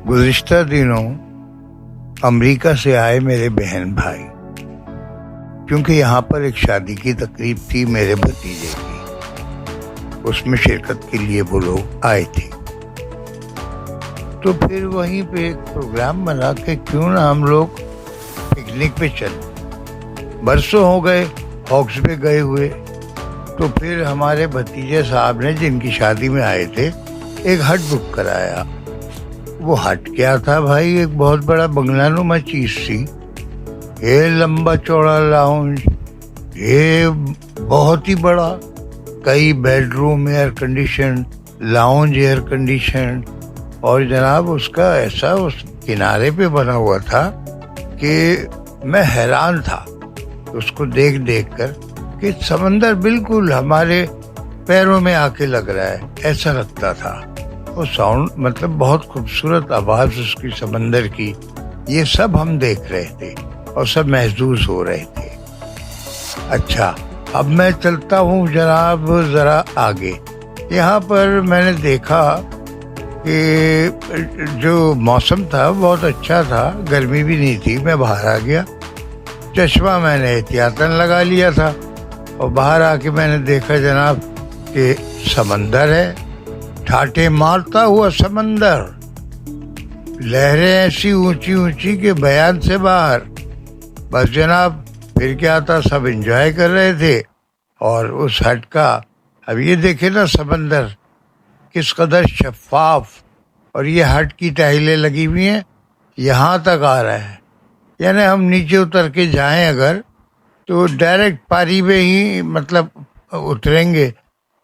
गुज़िश्ता दिनों अमेरिका से आए मेरे बहन भाई, क्योंकि यहाँ पर एक शादी की तकरीब थी मेरे भतीजे की। उसमें शिरकत के लिए वो लोग आए थे। तो फिर वहीं पे एक प्रोग्राम बना के क्यों ना हम लोग पिकनिक पे चले। बरसों हो गए हॉक्स पे गए हुए। तो फिर हमारे भतीजे साहब ने, जिनकी शादी में आए थे, एक हट बुक कराया। वो हट क्या था भाई, एक बहुत बड़ा बंगलानुमा चीज थी। ये लंबा चौड़ा लाउंज, ये बहुत ही बड़ा, कई bedroom air condition, lounge air condition, और जनाब उसका ऐसा उस किनारे पे बना हुआ था कि मैं हैरान था उसको देख देख कर कि समंदर बिल्कुल हमारे पैरों में आके लग रहा है, ऐसा लगता था। वो साउंड मतलब बहुत खूबसूरत आवाज उसकी समंदर की, ये सब हम देख रहे थे और सब महसूस हो रहे थे। अच्छा, अब मैं चलता हूँ जनाब जरा आगे। यहाँ पर मैंने देखा कि जो मौसम था बहुत अच्छा था, गर्मी भी नहीं थी। मैं बाहर आ गया, चश्मा मैंने एहतियातन लगा लिया था और बाहर आके मैंने देखा जनाब कि समंदर है, ठाटे मारता हुआ समंदर, लहरें ऐसी ऊंची ऊंची के बयान से बाहर। बस जनाब फिर क्या था, सब एंजॉय कर रहे थे। और उस हट का अब ये देखे ना समंदर किस कदर शफाफ, और ये हट की टाइलें लगी हुई हैं, यहाँ तक आ रहा है। यानी हम नीचे उतर के जाएं अगर तो डायरेक्ट पानी में ही मतलब उतरेंगे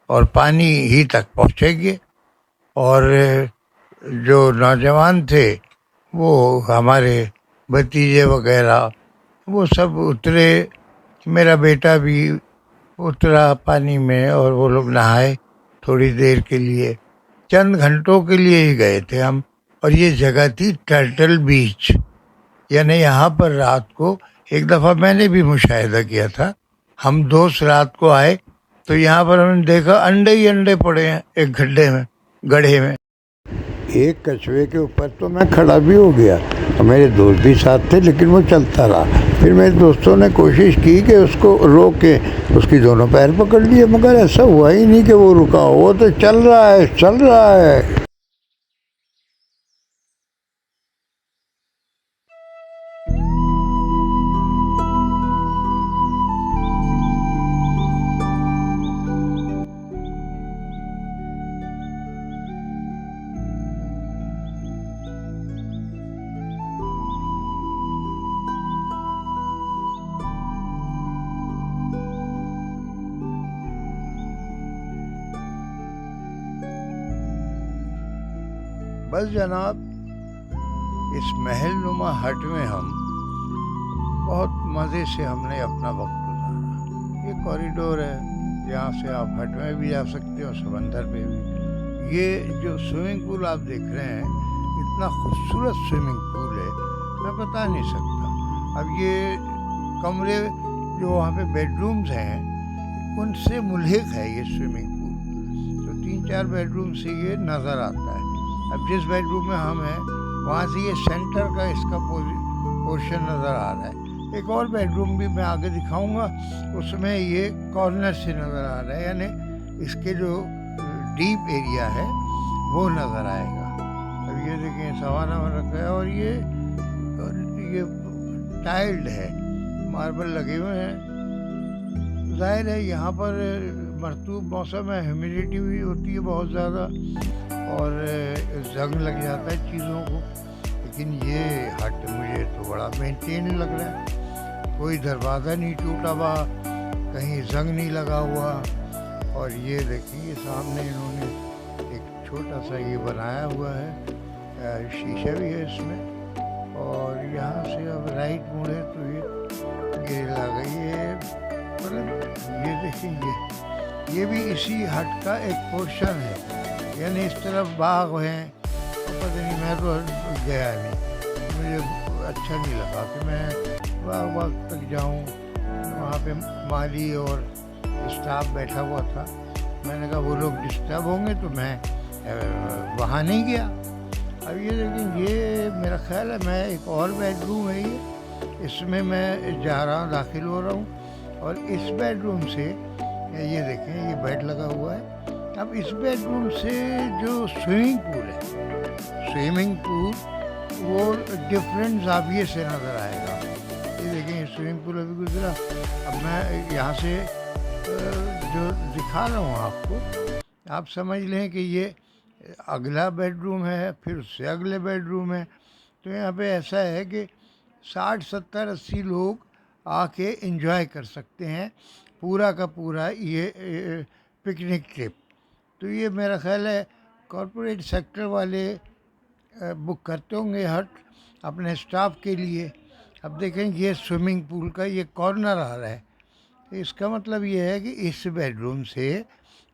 और पानी ही तक पहुँचेंगे। और जो नौजवान थे वो हमारे भतीजे वगैरह वो सब उतरे, मेरा बेटा भी उतरा पानी में, और वो लोग नहाए थोड़ी देर के लिए, चंद घंटों के लिए ही गए थे हम। और ये जगह थी टर्टल बीच। यानी यहाँ पर रात को एक दफ़ा मैंने भी मुशाहिदा किया था। हम दोस्त रात को आए तो यहाँ पर हमने देखा अंडे ही अंडे पड़े हैं एक गड्ढे में। एक कछुए के ऊपर तो मैं खड़ा भी हो गया और मेरे दोस्त भी साथ थे, लेकिन वो चलता रहा। फिर मेरे दोस्तों ने कोशिश की कि उसको रोक के उसकी दोनों पैर पकड़ लिए, मगर ऐसा हुआ ही नहीं कि वो रुका। वो तो चल रहा है। बस जनाब इस महल नुमा हट में हम बहुत मज़े से हमने अपना वक्त गुजारा। ये कॉरिडोर है, यहाँ से आप हट में भी जा सकते हो, समंदर पे भी। ये जो स्विमिंग पूल आप देख रहे हैं, इतना खूबसूरत स्विमिंग पूल है, मैं बता नहीं सकता। अब ये कमरे जो वहाँ पे बेडरूम्स हैं, उनसे मुल्हिक है ये स्विमिंग पूल। तो 3-4 बेडरूम से ये नज़र आता है। अब जिस बेडरूम में हम हैं वहाँ से ये सेंटर का इसका पोर्शन नज़र आ रहा है। एक और बेडरूम भी मैं आगे दिखाऊंगा, उसमें ये कॉर्नर से नज़र आ रहा है, यानी इसके जो डीप एरिया है वो नज़र आएगा। अब ये देखें सवाना में रखा है, और ये टाइल्ड है, मार्बल लगे हुए हैं। जाहिर है यहाँ पर मरतूब मौसम है, ह्यूमिडिटी भी होती है बहुत ज़्यादा और जंग लग जाता है चीज़ों को। लेकिन ये हट मुझे तो बड़ा मेंटेन लग रहा है, कोई दरवाज़ा नहीं टूटा हुआ, कहीं जंग नहीं लगा हुआ। और ये देखिए सामने इन्होंने एक छोटा सा ये बनाया हुआ है, शीशा भी है इसमें। और यहाँ से अब राइट मुड़े तो ये ग्रिल आ गई है। मतलब ये देखिए ये भी इसी हट का एक पोर्शन है, यानी इस तरफ बाग हैं। पता नहीं, मैं तो गया नहीं, मुझे अच्छा नहीं लगा कि मैं बाग तक जाऊं। वहाँ पे माली और स्टाफ बैठा हुआ था, मैंने कहा वो लोग डिस्टर्ब होंगे तो मैं वहाँ नहीं गया। अब ये देखिए, ये मेरा ख्याल है मैं एक और बेडरूम है ये, इसमें मैं जा रहा हूँ, दाखिल हो रहा हूँ। और इस बेडरूम से ये देखें, ये बेड लगा हुआ है। अब इस बेडरूम से जो स्विमिंग पूल है, स्विमिंग पूल वो डिफरेंट जाविये से नज़र आएगा। ये देखें, ये स्विमिंग पूल अभी गुजरा। अब मैं यहाँ से जो दिखा रहा हूँ आपको, आप समझ लें कि ये अगला बेडरूम है, फिर उससे अगले बेडरूम है। तो यहाँ पे ऐसा है कि 60 70 80 लोग आके एंजॉय कर सकते हैं पूरा का पूरा ये पिकनिक ट्रिप। तो ये मेरा ख्याल है कॉरपोरेट सेक्टर वाले बुक करते होंगे हट अपने स्टाफ के लिए। अब देखें, ये स्विमिंग पूल का ये कॉर्नर आ रहा है, तो इसका मतलब ये है कि इस बेडरूम से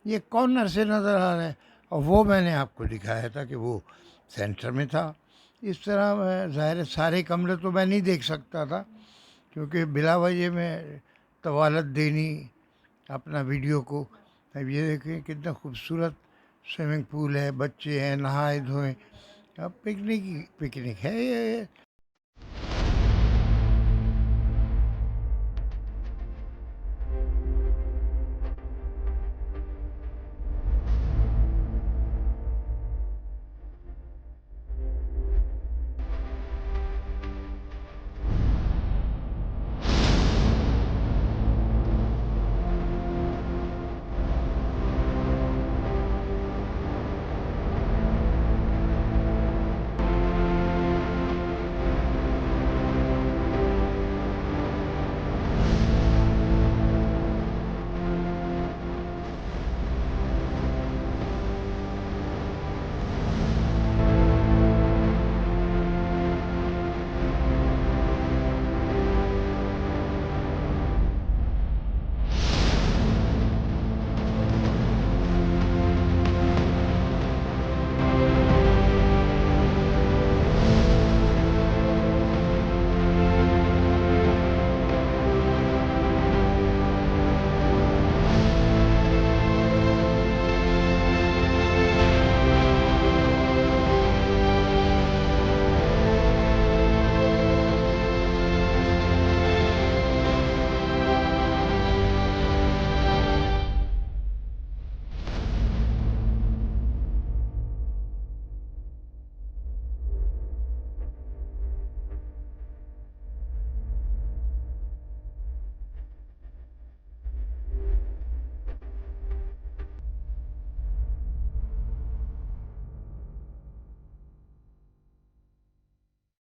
ये कॉर्नर से नज़र आ रहा है, और वो मैंने आपको दिखाया था कि वो सेंटर में था। इस तरह मैं, ज़ाहिर है सारे कमरे तो मैं नहीं देख सकता था, क्योंकि बिला वजह में तवालत देनी अपना वीडियो को। अब ये देखें कितना खूबसूरत स्विमिंग पूल है, बच्चे हैं, नहाए धोए। अब पिकनिक ही पिकनिक है ये।